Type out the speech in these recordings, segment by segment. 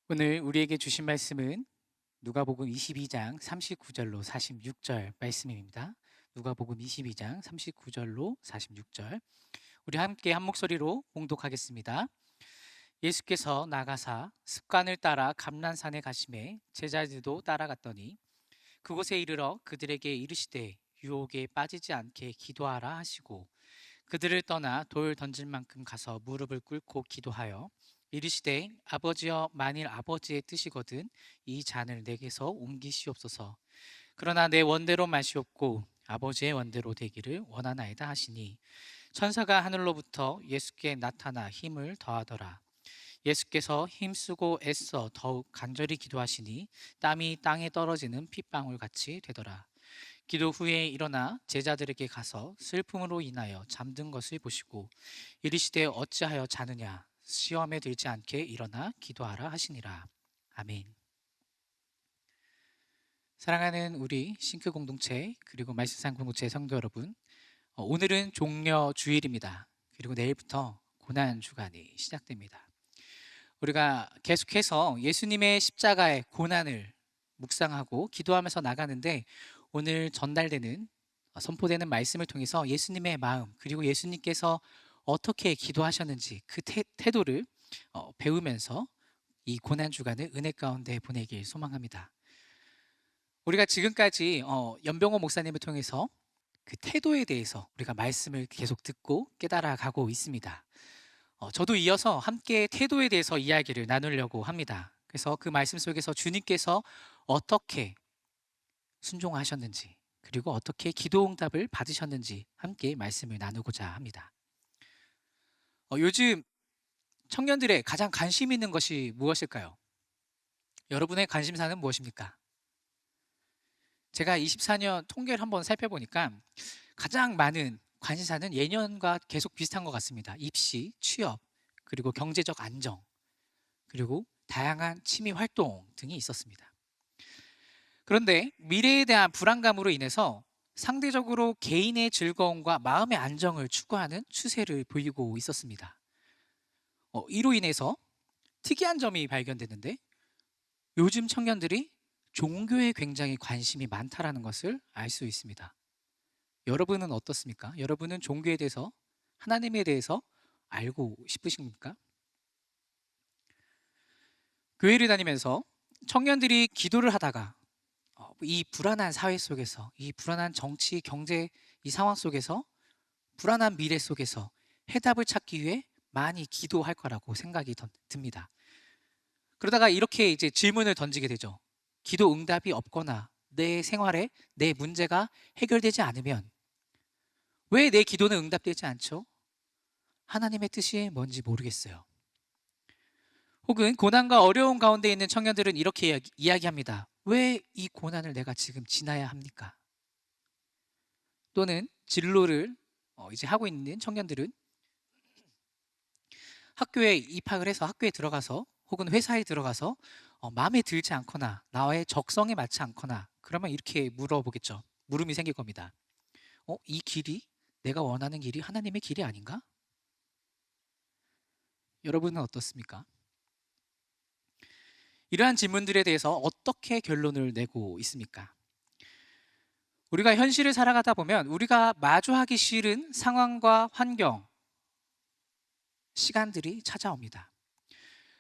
오늘 우리에게 주신 말씀은 누가복음 22장 39절로 46절 말씀입니다. 누가복음 22장 39절로 46절. 우리 함께 한 목소리로 봉독하겠습니다. 예수께서 나가사 습관을 따라 감난산에 가시매 제자들도 따라갔더니 그곳에 이르러 그들에게 이르시되 유혹에 빠지지 않게 기도하라 하시고 그들을 떠나 돌 던질 만큼 가서 무릎을 꿇고 기도하여 이르시되 아버지여 만일 아버지의 뜻이거든 이 잔을 내게서 옮기시옵소서. 그러나 내 원대로 마시옵고 아버지의 원대로 되기를 원하나이다 하시니 천사가 하늘로부터 예수께 나타나 힘을 더하더라. 예수께서 힘쓰고 애써 더욱 간절히 기도하시니 땀이 땅에 떨어지는 핏방울 같이 되더라. 기도 후에 일어나 제자들에게 가서 슬픔으로 인하여 잠든 것을 보시고 이르시되 어찌하여 자느냐 시험에 들지 않게 일어나 기도하라 하시니라. 아멘. 사랑하는 우리 싱크 공동체 그리고 말씀상 공동체 성도 여러분, 오늘은 종려 주일입니다. 그리고 내일부터 고난 주간이 시작됩니다. 우리가 계속해서 예수님의 십자가의 고난을 묵상하고 기도하면서 나가는데 오늘 전달되는 선포되는 말씀을 통해서 예수님의 마음 그리고 예수님께서 어떻게 기도하셨는지 그 태도를 배우면서 이 고난 주간을 은혜 가운데 보내길 소망합니다. 우리가 지금까지 연병호 목사님을 통해서 그 태도에 대해서 우리가 말씀을 계속 듣고 깨달아 가고 있습니다. 저도 이어서 함께 태도에 대해서 이야기를 나누려고 합니다. 그래서 그 말씀 속에서 주님께서 어떻게 순종하셨는지 그리고 어떻게 기도 응답을 받으셨는지 함께 말씀을 나누고자 합니다. 요즘 청년들의 가장 관심 있는 것이 무엇일까요? 여러분의 관심사는 무엇입니까? 제가 24년 통계를 한번 살펴보니까 가장 많은 관심사는 예년과 계속 비슷한 것 같습니다. 입시, 취업, 그리고 경제적 안정, 그리고 다양한 취미 활동 등이 있었습니다. 그런데 미래에 대한 불안감으로 인해서 상대적으로 개인의 즐거움과 마음의 안정을 추구하는 추세를 보이고 있었습니다. 이로 인해서 특이한 점이 발견됐는데 요즘 청년들이 종교에 굉장히 관심이 많다라는 것을 알 수 있습니다. 여러분은 어떻습니까? 여러분은 종교에 대해서, 하나님에 대해서 알고 싶으십니까? 교회를 다니면서 청년들이 기도를 하다가 이 불안한 사회 속에서, 이 불안한 정치, 경제 이 상황 속에서, 불안한 미래 속에서 해답을 찾기 위해 많이 기도할 거라고 생각이 듭니다. 그러다가 이렇게 이제 질문을 던지게 되죠. 기도 응답이 없거나 내 생활에 내 문제가 해결되지 않으면 왜 내 기도는 응답되지 않죠? 하나님의 뜻이 뭔지 모르겠어요. 혹은 고난과 어려움 가운데 있는 청년들은 이렇게 이야기합니다. 왜 이 고난을 내가 지금 지나야 합니까? 또는 진로를 이제 하고 있는 청년들은 학교에 입학을 해서 학교에 들어가서 혹은 회사에 들어가서 마음에 들지 않거나 나와의 적성에 맞지 않거나 그러면 이렇게 물어보겠죠. 물음이 생길 겁니다. 이 길이 내가 원하는 길이 하나님의 길이 아닌가? 여러분은 어떻습니까? 이러한 질문들에 대해서 어떻게 결론을 내고 있습니까? 우리가 현실을 살아가다 보면 우리가 마주하기 싫은 상황과 환경, 시간들이 찾아옵니다.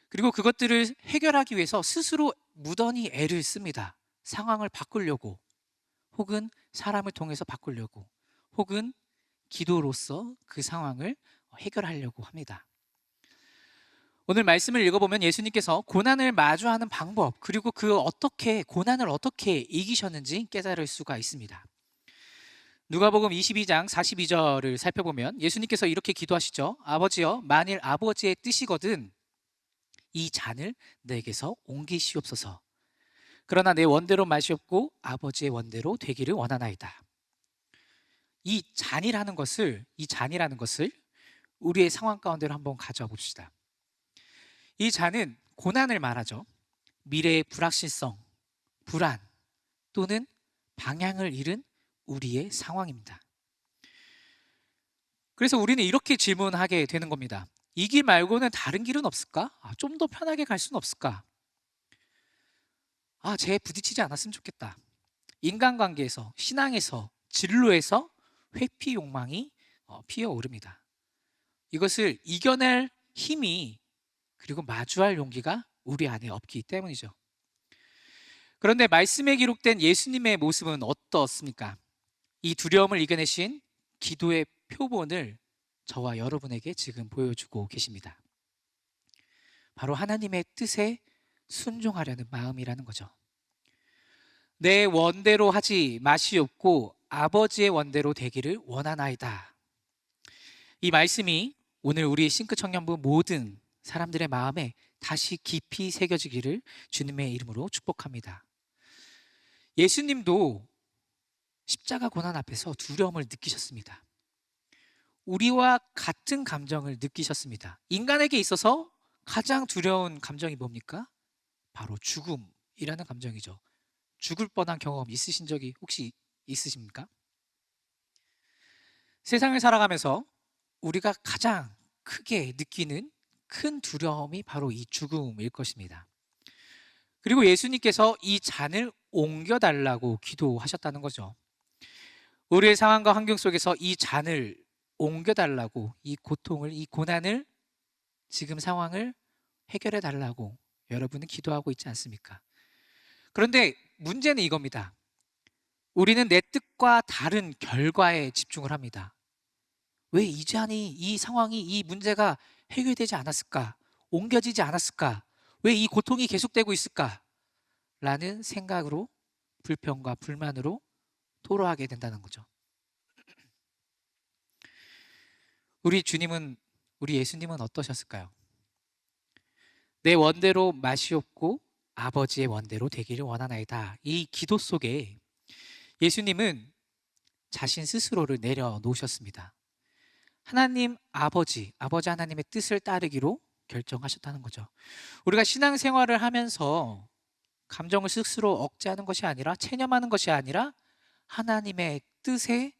그리고 그것들을 해결하기 위해서 스스로 무던히 애를 씁니다. 상황을 바꾸려고, 혹은 사람을 통해서 바꾸려고, 혹은 기도로서 그 상황을 해결하려고 합니다. 오늘 말씀을 읽어보면 예수님께서 고난을 마주하는 방법, 그리고 고난을 어떻게 이기셨는지 깨달을 수가 있습니다. 누가복음 22장 42절을 살펴보면 예수님께서 이렇게 기도하시죠. 아버지여, 만일 아버지의 뜻이거든 이 잔을 내게서 옮기시옵소서. 그러나 내 원대로 마시옵고 아버지의 원대로 되기를 원하나이다. 이 잔이라는 것을 우리의 상황 가운데로 한번 가져와 봅시다. 이 잔은 고난을 말하죠. 미래의 불확실성, 불안 또는 방향을 잃은 우리의 상황입니다. 그래서 우리는 이렇게 질문하게 되는 겁니다. 이 길 말고는 다른 길은 없을까? 좀 더 편하게 갈 수는 없을까? 쟤 부딪히지 않았으면 좋겠다. 인간관계에서, 신앙에서, 진로에서 회피 욕망이 피어오릅니다. 이것을 이겨낼 힘이 그리고 마주할 용기가 우리 안에 없기 때문이죠. 그런데 말씀에 기록된 예수님의 모습은 어떻습니까? 이 두려움을 이겨내신 기도의 표본을 저와 여러분에게 지금 보여주고 계십니다. 바로 하나님의 뜻에 순종하려는 마음이라는 거죠. 내 원대로 하지 마시옵고 아버지의 원대로 되기를 원하나이다. 이 말씀이 오늘 우리 싱크 청년부 모든 사람들의 마음에 다시 깊이 새겨지기를 주님의 이름으로 축복합니다. 예수님도 십자가 고난 앞에서 두려움을 느끼셨습니다. 우리와 같은 감정을 느끼셨습니다. 인간에게 있어서 가장 두려운 감정이 뭡니까? 바로 죽음이라는 감정이죠. 죽을 뻔한 경험 있으신 적이 혹시 있으십니까? 세상을 살아가면서 우리가 가장 크게 느끼는 큰 두려움이 바로 이 죽음일 것입니다. 그리고 예수님께서 이 잔을 옮겨달라고 기도하셨다는 거죠. 우리의 상황과 환경 속에서 이 잔을 옮겨달라고, 이 고통을, 이 고난을, 지금 상황을 해결해 달라고 여러분은 기도하고 있지 않습니까? 그런데 문제는 이겁니다. 우리는 내 뜻과 다른 결과에 집중을 합니다. 왜 이 잔이, 이 상황이, 이 문제가 해결되지 않았을까? 옮겨지지 않았을까? 왜 이 고통이 계속되고 있을까? 라는 생각으로, 불평과 불만으로 토로하게 된다는 거죠. 우리 예수님은 어떠셨을까요? 내 원대로 마시옵고 아버지의 원대로 되기를 원하나이다. 이 기도 속에 예수님은 자신 스스로를 내려놓으셨습니다. 하나님 아버지 하나님의 뜻을 따르기로 결정하셨다는 거죠. 우리가 신앙생활을 하면서 감정을 스스로 억제하는 것이 아니라, 체념하는 것이 아니라 하나님의 뜻에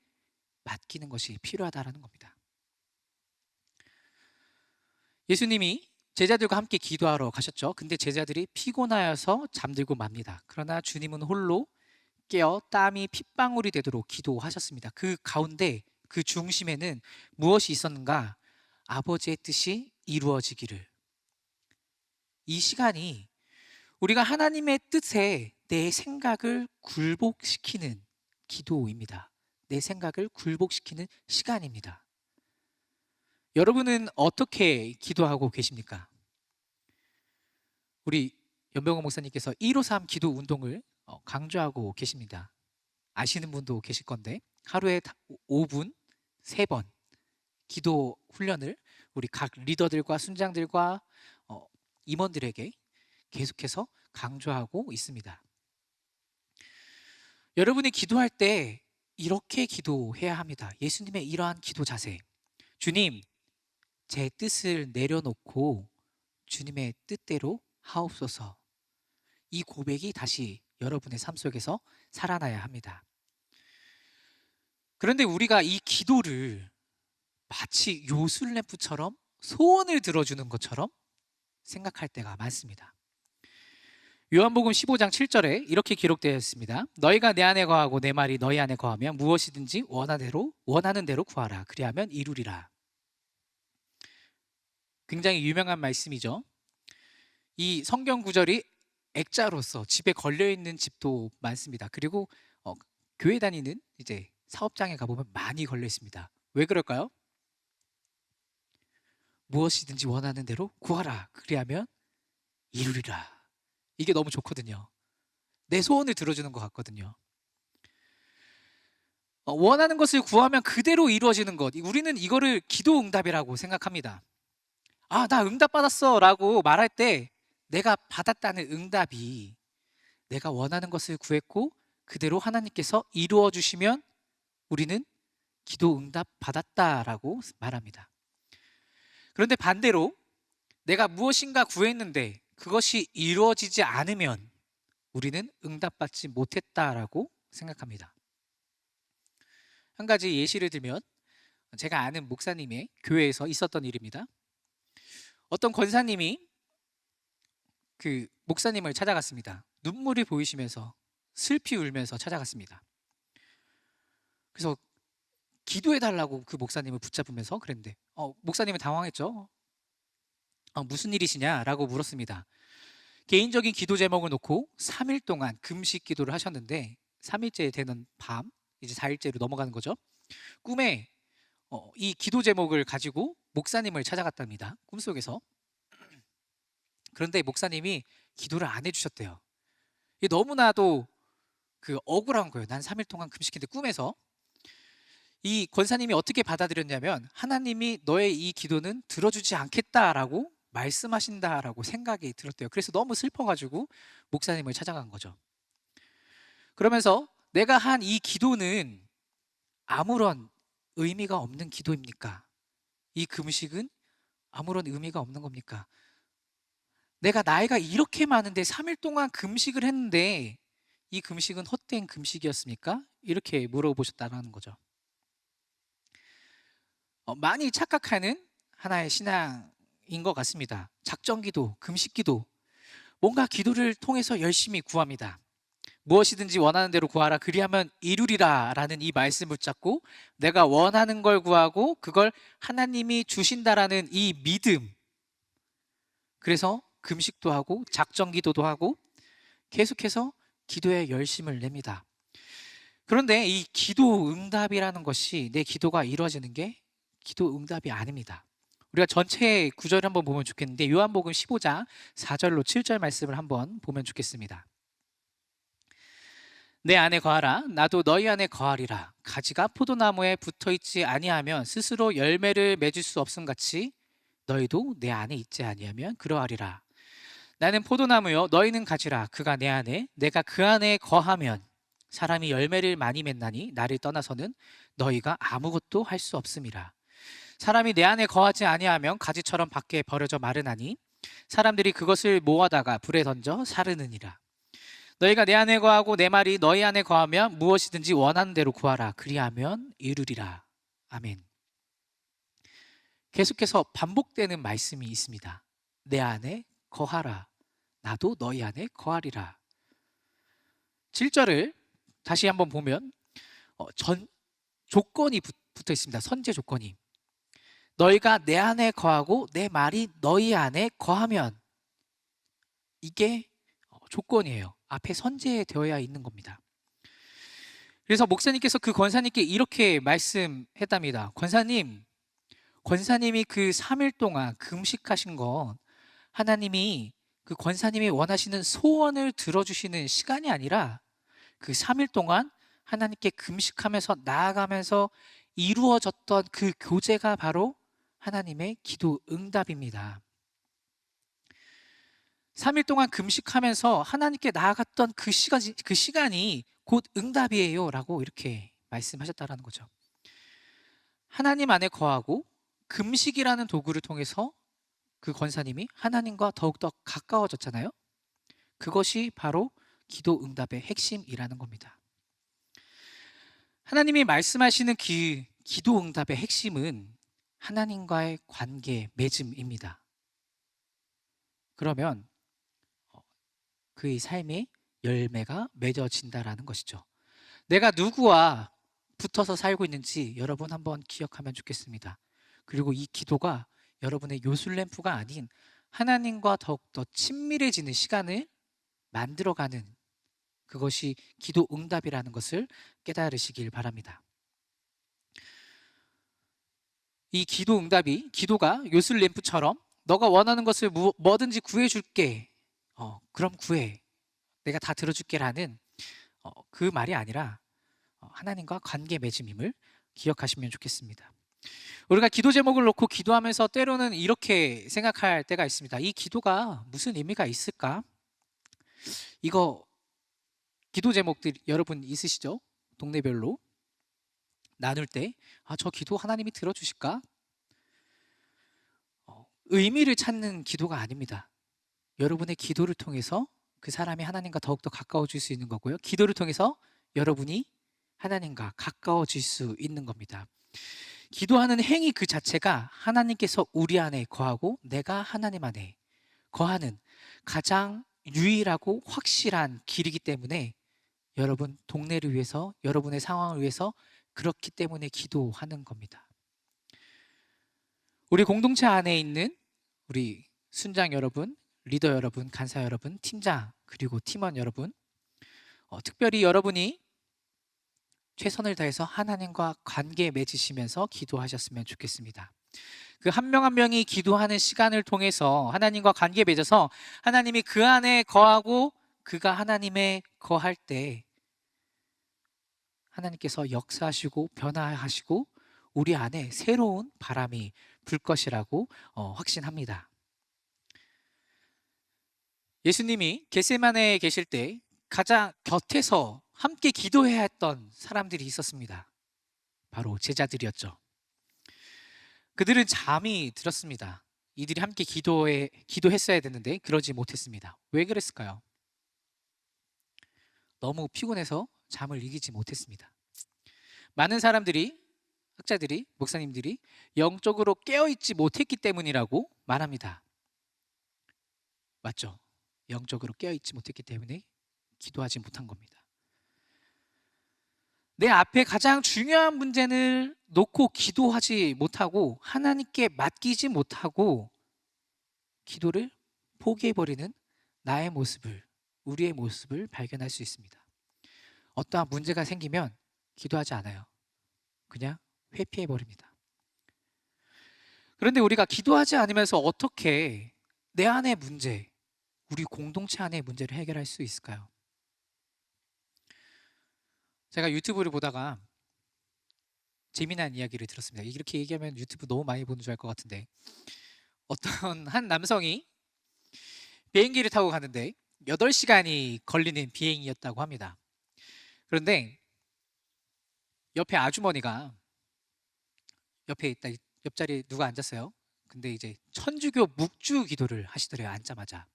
맡기는 것이 필요하다는 겁니다. 예수님이 제자들과 함께 기도하러 가셨죠. 근데 제자들이 피곤하여서 잠들고 맙니다. 그러나 주님은 홀로 깨어 땀이 핏방울이 되도록 기도하셨습니다. 그 가운데, 그 중심에는 무엇이 있었는가? 아버지의 뜻이 이루어지기를. 이 시간이 우리가 하나님의 뜻에 내 생각을 굴복시키는 기도입니다. 내 생각을 굴복시키는 시간입니다. 여러분은 어떻게 기도하고 계십니까? 우리 연병호 목사님께서 153 기도 운동을 강조하고 계십니다. 아시는 분도 계실 건데, 하루에 5분 3번 기도 훈련을 우리 각 리더들과 순장들과 임원들에게 계속해서 강조하고 있습니다. 여러분이 기도할 때 이렇게 기도해야 합니다. 예수님의 이러한 기도 자세. 주님, 제 뜻을 내려놓고 주님의 뜻대로 하옵소서. 이 고백이 다시 여러분의 삶 속에서 살아나야 합니다. 그런데 우리가 이 기도를 마치 요술램프처럼 소원을 들어주는 것처럼 생각할 때가 많습니다. 요한복음 15장 7절에 이렇게 기록되어 있습니다. 너희가 내 안에 거하고 내 말이 너희 안에 거하면 무엇이든지 원하는 대로 구하라. 그리하면 이루리라. 굉장히 유명한 말씀이죠. 이 성경 구절이 액자로서 집에 걸려 있는 집도 많습니다. 그리고 교회 다니는 이제 사업장에 가보면 많이 걸려 있습니다. 왜 그럴까요? 무엇이든지 원하는 대로 구하라. 그리하면 이루리라. 이게 너무 좋거든요. 내 소원을 들어주는 것 같거든요. 원하는 것을 구하면 그대로 이루어지는 것. 우리는 이거를 기도 응답이라고 생각합니다. 나 응답 받았어 라고 말할 때 내가 받았다는 응답이, 내가 원하는 것을 구했고 그대로 하나님께서 이루어 주시면 우리는 기도 응답 받았다라고 말합니다. 그런데 반대로 내가 무엇인가 구했는데 그것이 이루어지지 않으면 우리는 응답받지 못했다라고 생각합니다. 한 가지 예시를 들면, 제가 아는 목사님의 교회에서 있었던 일입니다. 어떤 권사님이 그 목사님을 찾아갔습니다. 눈물이 보이시면서 슬피 울면서 찾아갔습니다. 그래서 기도해달라고 그 목사님을 붙잡으면서 그랬는데 목사님은 당황했죠. 무슨 일이시냐라고 물었습니다. 개인적인 기도 제목을 놓고 3일 동안 금식 기도를 하셨는데 3일째 되는 밤, 이제 4일째로 넘어가는 거죠. 꿈에 이 기도 제목을 가지고 목사님을 찾아갔답니다. 꿈속에서. 그런데 목사님이 기도를 안 해주셨대요. 이게 너무나도 억울한 거예요. 난 3일 동안 금식했는데 꿈에서. 이 권사님이 어떻게 받아들였냐면 하나님이 너의 이 기도는 들어주지 않겠다라고 말씀하신다라고 생각이 들었대요. 그래서 너무 슬퍼가지고 목사님을 찾아간 거죠. 그러면서 내가 한 이 기도는 아무런 의미가 없는 기도입니까? 이 금식은 아무런 의미가 없는 겁니까? 내가 나이가 이렇게 많은데 3일 동안 금식을 했는데 이 금식은 헛된 금식이었습니까? 이렇게 물어보셨다는 거죠. 많이 착각하는 하나의 신앙인 것 같습니다. 작정기도, 금식기도, 뭔가 기도를 통해서 열심히 구합니다. 무엇이든지 원하는 대로 구하라 그리하면 이루리라 라는 이 말씀을 붙잡고 내가 원하는 걸 구하고 그걸 하나님이 주신다라는 이 믿음, 그래서 금식도 하고 작정기도도 하고 계속해서 기도에 열심을 냅니다. 그런데 이 기도 응답이라는 것이 내 기도가 이루어지는 게 기도 응답이 아닙니다. 우리가 전체 구절을 한번 보면 좋겠는데 요한복음 15장 4절로 7절 말씀을 한번 보면 좋겠습니다. 내 안에 거하라 나도 너희 안에 거하리라. 가지가 포도나무에 붙어있지 아니하면 스스로 열매를 맺을 수 없음같이 너희도 내 안에 있지 아니하면 그러하리라. 나는 포도나무요 너희는 가지라. 그가 내 안에 내가 그 안에 거하면 사람이 열매를 많이 맺나니 나를 떠나서는 너희가 아무것도 할 수 없음이라. 사람이 내 안에 거하지 아니하면 가지처럼 밖에 버려져 마르나니 사람들이 그것을 모아다가 불에 던져 사르느니라. 너희가 내 안에 거하고 내 말이 너희 안에 거하면 무엇이든지 원하는 대로 구하라. 그리하면 이루리라. 아멘. 계속해서 반복되는 말씀이 있습니다. 내 안에 거하라. 나도 너희 안에 거하리라. 7절을 다시 한번 보면 조건이 붙어 있습니다. 선제 조건이. 너희가 내 안에 거하고 내 말이 너희 안에 거하면, 이게 조건이에요. 앞에 선제되어야 있는 겁니다. 그래서 목사님께서 그 권사님께 이렇게 말씀했답니다. 권사님이 그 3일 동안 금식하신 건 하나님이 그 권사님이 원하시는 소원을 들어주시는 시간이 아니라 그 3일 동안 하나님께 금식하면서 나아가면서 이루어졌던 그 교제가 바로 하나님의 기도 응답입니다. 3일 동안 금식하면서 하나님께 나아갔던 그 시간이 곧 응답이에요 라고 이렇게 말씀하셨다는 거죠. 하나님 안에 거하고 금식이라는 도구를 통해서 그 권사님이 하나님과 더욱더 가까워졌잖아요. 그것이 바로 기도 응답의 핵심이라는 겁니다. 하나님이 말씀하시는 기도 응답의 핵심은 하나님과의 관계 맺음입니다. 그러면 그의 삶에 열매가 맺어진다라는 것이죠. 내가 누구와 붙어서 살고 있는지 여러분 한번 기억하면 좋겠습니다. 그리고 이 기도가 여러분의 요술램프가 아닌 하나님과 더욱더 친밀해지는 시간을 만들어가는, 그것이 기도 응답이라는 것을 깨달으시길 바랍니다. 이 기도 응답이, 기도가 요술램프처럼 너가 원하는 것을 뭐든지 구해줄게, 그럼 구해, 내가 다 들어줄게 라는 그 말이 아니라 하나님과 관계 맺음임을 기억하시면 좋겠습니다. 우리가 기도 제목을 놓고 기도하면서 때로는 이렇게 생각할 때가 있습니다. 이 기도가 무슨 의미가 있을까? 이거 기도 제목들 여러분 있으시죠? 동네별로 나눌 때 저 기도 하나님이 들어주실까? 의미를 찾는 기도가 아닙니다. 여러분의 기도를 통해서 그 사람이 하나님과 더욱더 가까워질 수 있는 거고요. 기도를 통해서 여러분이 하나님과 가까워질 수 있는 겁니다. 기도하는 행위 그 자체가 하나님께서 우리 안에 거하고 내가 하나님 안에 거하는 가장 유일하고 확실한 길이기 때문에 여러분 동네를 위해서, 여러분의 상황을 위해서 그렇기 때문에 기도하는 겁니다. 우리 공동체 안에 있는 우리 순장 여러분, 리더 여러분, 간사 여러분, 팀장, 그리고 팀원 여러분, 특별히 여러분이 최선을 다해서 하나님과 관계 맺으시면서 기도하셨으면 좋겠습니다. 그 한 명 한 명이 기도하는 시간을 통해서 하나님과 관계 맺어서 하나님이 그 안에 거하고 그가 하나님에 거할 때 하나님께서 역사하시고 변화하시고 우리 안에 새로운 바람이 불 것이라고 확신합니다. 예수님이 겟세마네에 계실 때 가장 곁에서 함께 기도해야 했던 사람들이 있었습니다. 바로 제자들이었죠. 그들은 잠이 들었습니다. 이들이 함께 기도했어야 됐는데 그러지 못했습니다. 왜 그랬을까요? 너무 피곤해서 잠을 이기지 못했습니다. 많은 사람들이, 학자들이, 목사님들이 영적으로 깨어있지 못했기 때문이라고 말합니다. 맞죠? 영적으로 깨어있지 못했기 때문에 기도하지 못한 겁니다. 내 앞에 가장 중요한 문제를 놓고 기도하지 못하고 하나님께 맡기지 못하고 기도를 포기해버리는 나의 모습을, 우리의 모습을 발견할 수 있습니다. 어떠한 문제가 생기면 기도하지 않아요. 그냥 회피해버립니다. 그런데 우리가 기도하지 않으면서 어떻게 내 안의 문제, 우리 공동체 안의 문제를 해결할 수 있을까요? 제가 유튜브를 보다가 재미난 이야기를 들었습니다. 이렇게 얘기하면 유튜브 너무 많이 보는 줄 알 것 같은데, 어떤 한 남성이 비행기를 타고 가는데 8시간이 걸리는 비행이었다고 합니다. 그런데 옆에 아주머니가, 옆에 있다, 옆자리에 누가 앉았어요. 근데 이제 천주교 묵주 기도를 하시더래요. 앉자마자.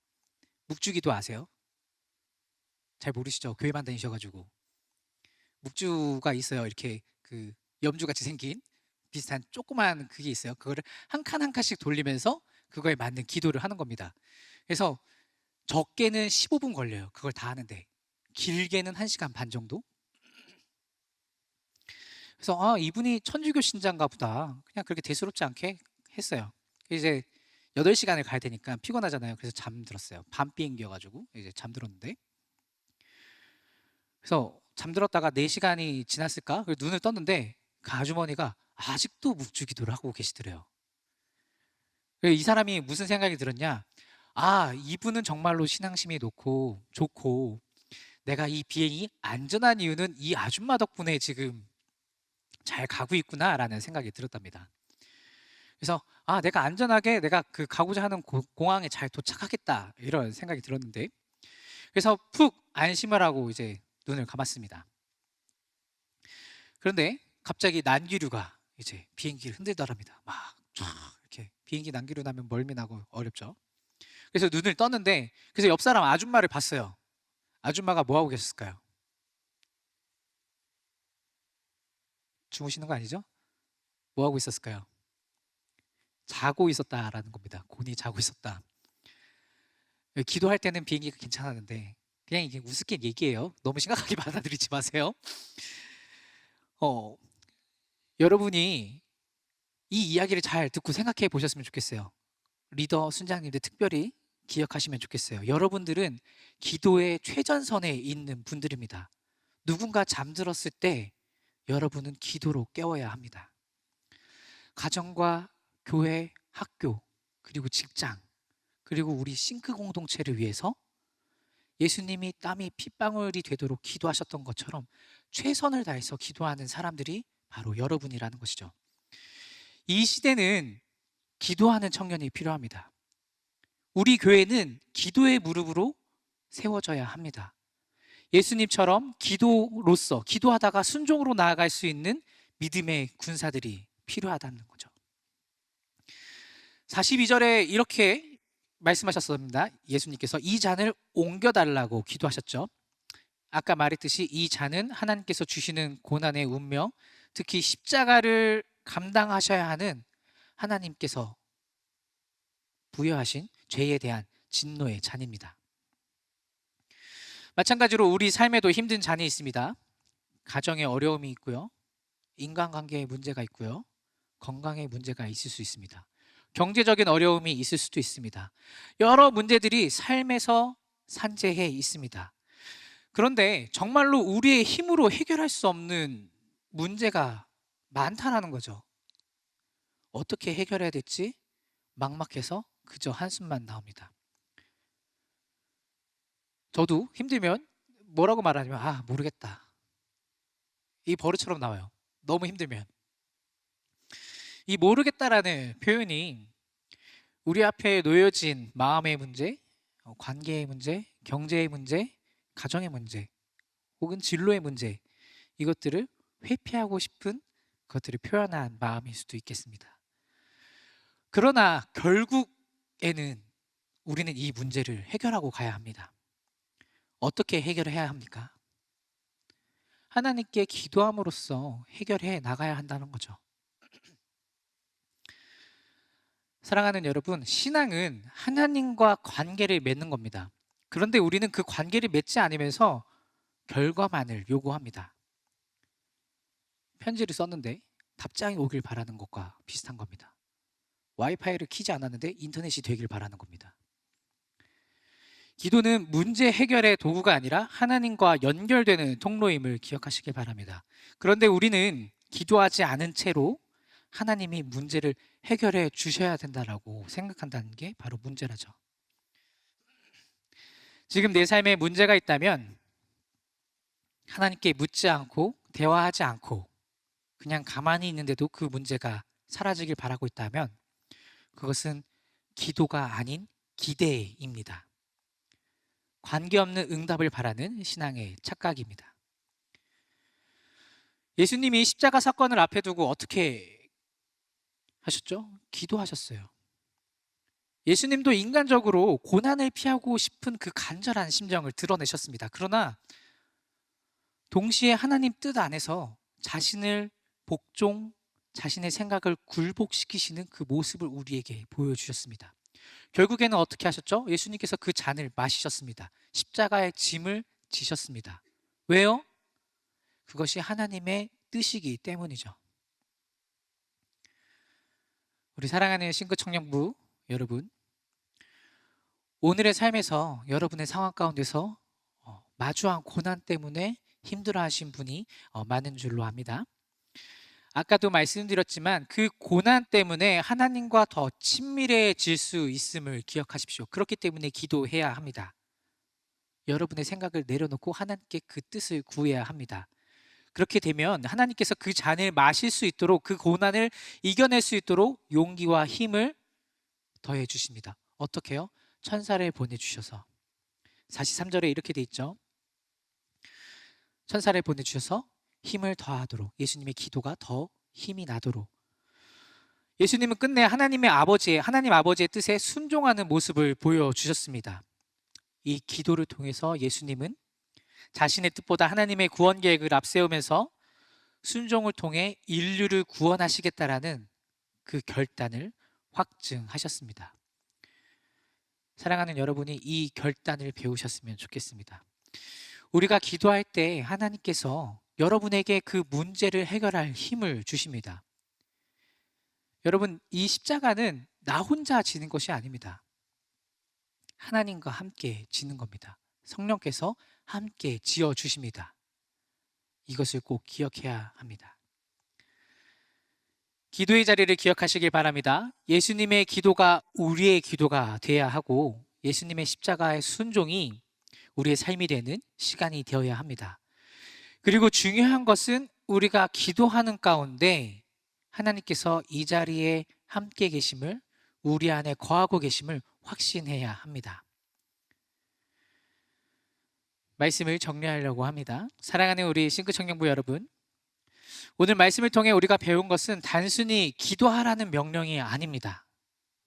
묵주 기도 아세요? 잘 모르시죠? 교회만 다니셔가지고. 묵주가 있어요. 이렇게 그 염주같이 생긴 비슷한 조그만 그게 있어요. 그거를 한 칸 한 칸씩 돌리면서 그거에 맞는 기도를 하는 겁니다. 그래서 적게는 15분 걸려요. 그걸 다 하는데 길게는 1시간 반 정도. 그래서 이분이 천주교 신자인가 보다. 그냥 그렇게 대수롭지 않게 했어요. 이제 8시간을 가야 되니까 피곤하잖아요. 그래서 잠들었어요. 밤 비행기여가지고 이제 잠들었는데, 그래서 잠들었다가 4시간이 지났을까? 그래서 눈을 떴는데 그 아주머니가 아직도 묵주 기도를 하고 계시더래요. 그래서 이 사람이 무슨 생각이 들었냐? 이분은 정말로 신앙심이 좋고 내가 이 비행이 안전한 이유는 이 아줌마 덕분에 지금 잘 가고 있구나라는 생각이 들었답니다. 그래서 내가 안전하게 내가 그 가고자 하는 공항에 잘 도착하겠다 이런 생각이 들었는데, 그래서 푹 안심을 하고 이제 눈을 감았습니다. 그런데 갑자기 난기류가 이제 비행기를 흔들더랍니다. 막 쫙 이렇게 비행기 난기류 나면 멀미나고 어렵죠. 그래서 눈을 떴는데, 그래서 옆 사람 아줌마를 봤어요. 아줌마가 뭐 하고 계셨을까요? 주무시는 거 아니죠? 뭐 하고 있었을까요? 자고 있었다라는 겁니다. 곤히 자고 있었다. 기도할 때는 비행기가 괜찮았는데 그냥 이게 우습게 얘기해요. 너무 심각하게 받아들이지 마세요. 여러분이 이 이야기를 잘 듣고 생각해 보셨으면 좋겠어요. 리더 순장님들 특별히 기억하시면 좋겠어요. 여러분들은 기도의 최전선에 있는 분들입니다. 누군가 잠들었을 때 여러분은 기도로 깨워야 합니다. 가정과 교회, 학교, 그리고 직장, 그리고 우리 싱크 공동체를 위해서 예수님이 땀이 핏방울이 되도록 기도하셨던 것처럼 최선을 다해서 기도하는 사람들이 바로 여러분이라는 것이죠. 이 시대는 기도하는 청년이 필요합니다. 우리 교회는 기도의 무릎으로 세워져야 합니다. 예수님처럼 기도로서 기도하다가 순종으로 나아갈 수 있는 믿음의 군사들이 필요하다는 거죠. 42절에 이렇게 말씀하셨습니다. 예수님께서 이 잔을 옮겨달라고 기도하셨죠. 아까 말했듯이 이 잔은 하나님께서 주시는 고난의 운명, 특히 십자가를 감당하셔야 하는 하나님께서 부여하신 죄에 대한 진노의 잔입니다. 마찬가지로 우리 삶에도 힘든 잔이 있습니다. 가정에 어려움이 있고요. 인간관계에 문제가 있고요. 건강에 문제가 있을 수 있습니다. 경제적인 어려움이 있을 수도 있습니다. 여러 문제들이 삶에서 산재해 있습니다. 그런데 정말로 우리의 힘으로 해결할 수 없는 문제가 많다라는 거죠. 어떻게 해결해야 될지 막막해서 그저 한숨만 나옵니다. 저도 힘들면 뭐라고 말하냐면 모르겠다. 이 버릇처럼 나와요. 너무 힘들면. 이 모르겠다라는 표현이 우리 앞에 놓여진 마음의 문제, 관계의 문제, 경제의 문제, 가정의 문제, 혹은 진로의 문제, 이것들을 회피하고 싶은 것들을 표현한 마음일 수도 있겠습니다. 그러나 결국에는 우리는 이 문제를 해결하고 가야 합니다. 어떻게 해결해야 합니까? 하나님께 기도함으로써 해결해 나가야 한다는 거죠. 사랑하는 여러분, 신앙은 하나님과 관계를 맺는 겁니다. 그런데 우리는 그 관계를 맺지 않으면서 결과만을 요구합니다. 편지를 썼는데 답장이 오길 바라는 것과 비슷한 겁니다. 와이파이를 켜지 않았는데 인터넷이 되길 바라는 겁니다. 기도는 문제 해결의 도구가 아니라 하나님과 연결되는 통로임을 기억하시길 바랍니다. 그런데 우리는 기도하지 않은 채로 하나님이 문제를 해결해 주셔야 된다라고 생각한다는 게 바로 문제라죠. 지금 내 삶에 문제가 있다면 하나님께 묻지 않고 대화하지 않고 그냥 가만히 있는데도 그 문제가 사라지길 바라고 있다면 그것은 기도가 아닌 기대입니다. 관계없는 응답을 바라는 신앙의 착각입니다. 예수님이 십자가 사건을 앞에 두고 어떻게 하셨죠? 기도하셨어요. 예수님도 인간적으로 고난을 피하고 싶은 그 간절한 심정을 드러내셨습니다. 그러나 동시에 하나님 뜻 안에서 자신을 복종, 자신의 생각을 굴복시키시는 그 모습을 우리에게 보여주셨습니다. 결국에는 어떻게 하셨죠? 예수님께서 그 잔을 마시셨습니다. 십자가의 짐을 지셨습니다. 왜요? 그것이 하나님의 뜻이기 때문이죠. 우리 사랑하는 싱글청년부 여러분, 오늘의 삶에서 여러분의 상황 가운데서 마주한 고난 때문에 힘들어하신 분이 많은 줄로 압니다. 아까도 말씀드렸지만 그 고난 때문에 하나님과 더 친밀해질 수 있음을 기억하십시오. 그렇기 때문에 기도해야 합니다. 여러분의 생각을 내려놓고 하나님께 그 뜻을 구해야 합니다. 그렇게 되면 하나님께서 그 잔을 마실 수 있도록, 그 고난을 이겨낼 수 있도록 용기와 힘을 더해 주십니다. 어떻게요? 천사를 보내주셔서. 43절에 이렇게 돼 있죠. 천사를 보내주셔서 힘을 더하도록, 예수님의 기도가 더 힘이 나도록. 예수님은 끝내 하나님 아버지의 뜻에 순종하는 모습을 보여주셨습니다. 이 기도를 통해서 예수님은 자신의 뜻보다 하나님의 구원 계획을 앞세우면서 순종을 통해 인류를 구원하시겠다라는 그 결단을 확증하셨습니다. 사랑하는 여러분이 이 결단을 배우셨으면 좋겠습니다. 우리가 기도할 때 하나님께서 여러분에게 그 문제를 해결할 힘을 주십니다. 여러분, 이 십자가는 나 혼자 지는 것이 아닙니다. 하나님과 함께 지는 겁니다. 성령께서 함께 지어 주십니다. 이것을 꼭 기억해야 합니다. 기도의 자리를 기억하시길 바랍니다. 예수님의 기도가 우리의 기도가 되어야 하고 예수님의 십자가의 순종이 우리의 삶이 되는 시간이 되어야 합니다. 그리고 중요한 것은 우리가 기도하는 가운데 하나님께서 이 자리에 함께 계심을, 우리 안에 거하고 계심을 확신해야 합니다. 말씀을 정리하려고 합니다. 사랑하는 우리 싱크청년부 여러분, 오늘 말씀을 통해 우리가 배운 것은 단순히 기도하라는 명령이 아닙니다.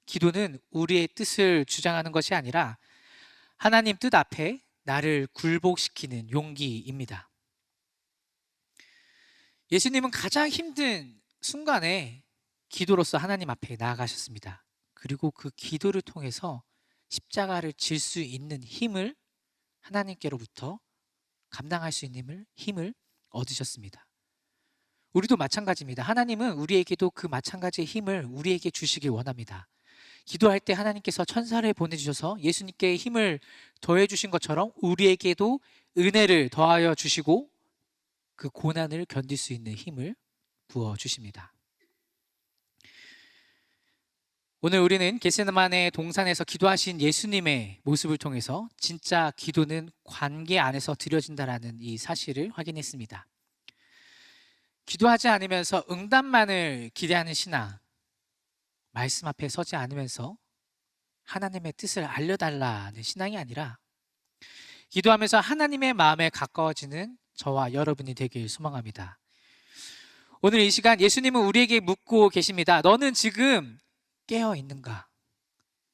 기도는 우리의 뜻을 주장하는 것이 아니라 하나님 뜻 앞에 나를 굴복시키는 용기입니다. 예수님은 가장 힘든 순간에 기도로서 하나님 앞에 나아가셨습니다. 그리고 그 기도를 통해서 십자가를 질 수 있는 힘을 하나님께로부터 감당할 수 있는 힘을 얻으셨습니다. 우리도 마찬가지입니다. 하나님은 우리에게도 그 마찬가지의 힘을 우리에게 주시길 원합니다. 기도할 때 하나님께서 천사를 보내주셔서 예수님께 힘을 더해 주신 것처럼 우리에게도 은혜를 더하여 주시고 그 고난을 견딜 수 있는 힘을 부어 주십니다. 오늘 우리는 겟세마네 동산에서 기도하신 예수님의 모습을 통해서 진짜 기도는 관계 안에서 드려진다라는 이 사실을 확인했습니다. 기도하지 않으면서 응답만을 기대하는 신앙, 말씀 앞에 서지 않으면서 하나님의 뜻을 알려달라는 신앙이 아니라 기도하면서 하나님의 마음에 가까워지는 저와 여러분이 되길 소망합니다. 오늘 이 시간 예수님은 우리에게 묻고 계십니다. 너는 지금 깨어 있는가?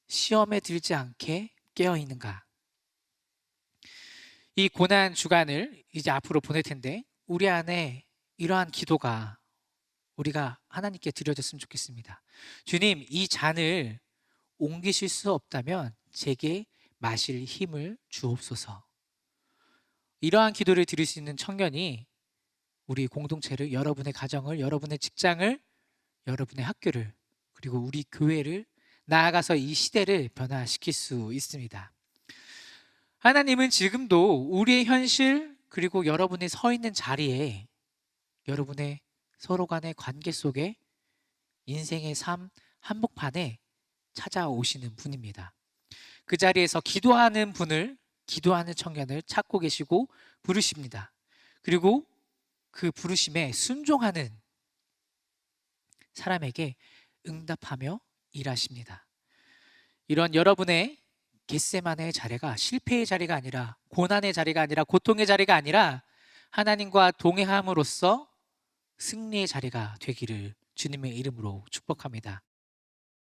시험에 들지 않게 깨어 있는가? 이 고난 주간을 이제 앞으로 보낼 텐데 우리 안에 이러한 기도가 우리가 하나님께 드려졌으면 좋겠습니다. 주님, 이 잔을 옮기실 수 없다면 제게 마실 힘을 주옵소서. 이러한 기도를 드릴 수 있는 청년이 우리 공동체를, 여러분의 가정을, 여러분의 직장을, 여러분의 학교를, 그리고 우리 교회를, 나아가서 이 시대를 변화시킬 수 있습니다. 하나님은 지금도 우리의 현실, 그리고 여러분이 서 있는 자리에, 여러분의 서로 간의 관계 속에, 인생의 삶 한복판에 찾아오시는 분입니다. 그 자리에서 기도하는 분을, 기도하는 청년을 찾고 계시고 부르십니다. 그리고 그 부르심에 순종하는 사람에게 응답하며 일하십니다. 이런 여러분의 겟세마네의 자리가 실패의 자리가 아니라, 고난의 자리가 아니라, 고통의 자리가 아니라 하나님과 동행함으로써 승리의 자리가 되기를 주님의 이름으로 축복합니다.